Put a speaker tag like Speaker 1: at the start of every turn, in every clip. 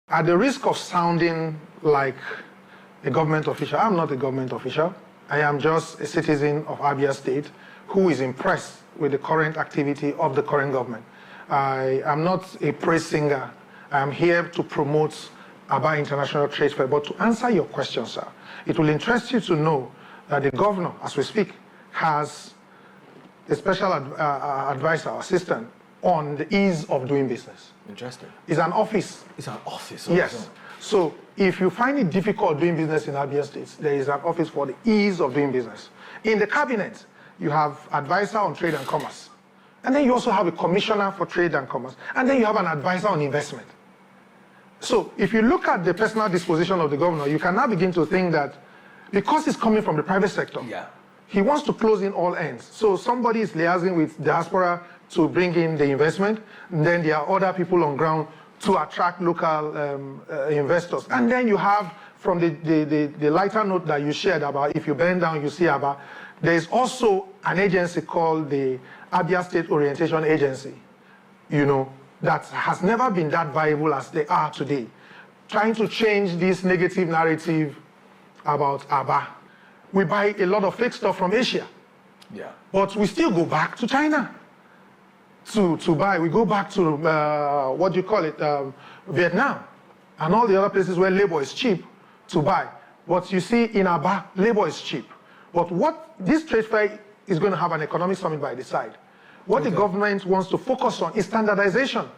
Speaker 1: At the risk of sounding like a government official, I'm not a government official. I am just a citizen of Abia State who is impressed with the current activity of the current government. I am not a praise singer. I am here to promote Aba International Trade Fair. But to answer your question, sir, it will interest you to know that the governor, as we speak, has a special advisor, assistant, on the ease of doing business.
Speaker 2: Interesting.
Speaker 1: It's an office.
Speaker 2: It's an office.
Speaker 1: Yes. So if you find it difficult doing business in Abia State, there is an office for the ease of doing business. In the cabinet, you have advisor on trade and commerce. And then you also have a commissioner for trade and commerce. And then you have an advisor on investment. So if you look at the personal disposition of the governor, you can now begin to think that because it's coming from the private sector, he wants to close in all ends. So somebody is liaising with diaspora to bring in the investment. And then there are other people on ground to attract local investors. And then you have, from the lighter note that you shared about if you bend down, you see about, there is also an agency called the Abia State Orientation Agency, you know, that has never been that viable as they are today, trying to change this negative narrative about Aba. We buy a lot of fake stuff from Asia, but we still go back to China to buy. We go back to, what do you call it, Vietnam, and all the other places where labor is cheap to buy. But you see, in Aba, labor is cheap. But what this trade fair is going to have an economic summit by the side. What the government wants to focus on is standardization.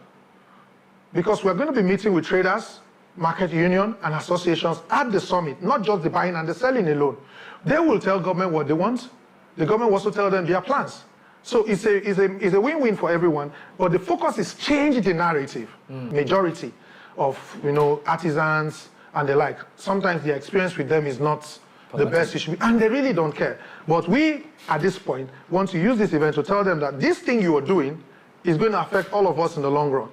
Speaker 1: Because we're going to be meeting with traders, market union, and associations at the summit, not just the buying and the selling alone. They will tell government what they want. The government will also tell them their plans. So it's a win-win for everyone, but the focus is change the narrative. Majority of, you know, artisans and the like, sometimes the experience with them is not the best it should be, and they really don't care. But we, at this point, want to use this event to tell them that this thing you are doing is going to affect all of us in the long run.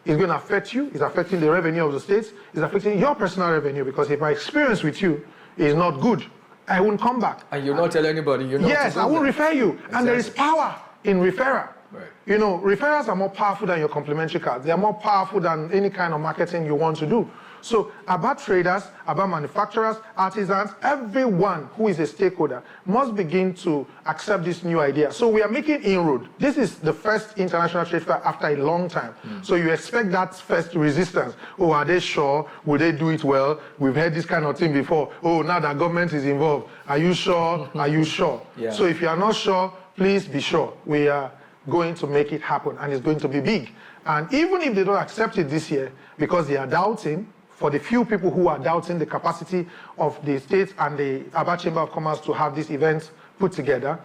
Speaker 1: It's going to affect you, it's affecting the revenue of the states, it's affecting your personal revenue, because if my experience with you is not good, I won't come back.
Speaker 2: And you'll not tell anybody.
Speaker 1: Yes, I will refer you. Exactly. And there is power in referral.
Speaker 2: Right.
Speaker 1: You know, referrals are more powerful than your complimentary cards. They are more powerful than any kind of marketing you want to do. So about traders, about manufacturers, artisans, everyone who is a stakeholder must begin to accept this new idea. So we are making inroad. This is the first international trade fair after a long time. So you expect that first resistance. Oh, are they sure? Will they do it well? We've heard this kind of thing before. Oh, now that government is involved. Are you sure? Are you sure? So if you are not sure, please be sure. We are going to make it happen, and it's going to be big. And even if they don't accept it this year because they are doubting, for the few people who are doubting the capacity of the state and the Aba Chamber of Commerce to have this event put together,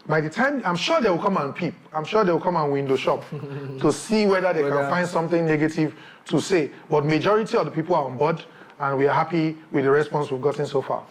Speaker 1: by the time, I'm sure they will come and peep. I'm sure they will come and window shop to see whether they can find something negative to say. But majority of the people are on board, and we are happy with the response we've gotten so far.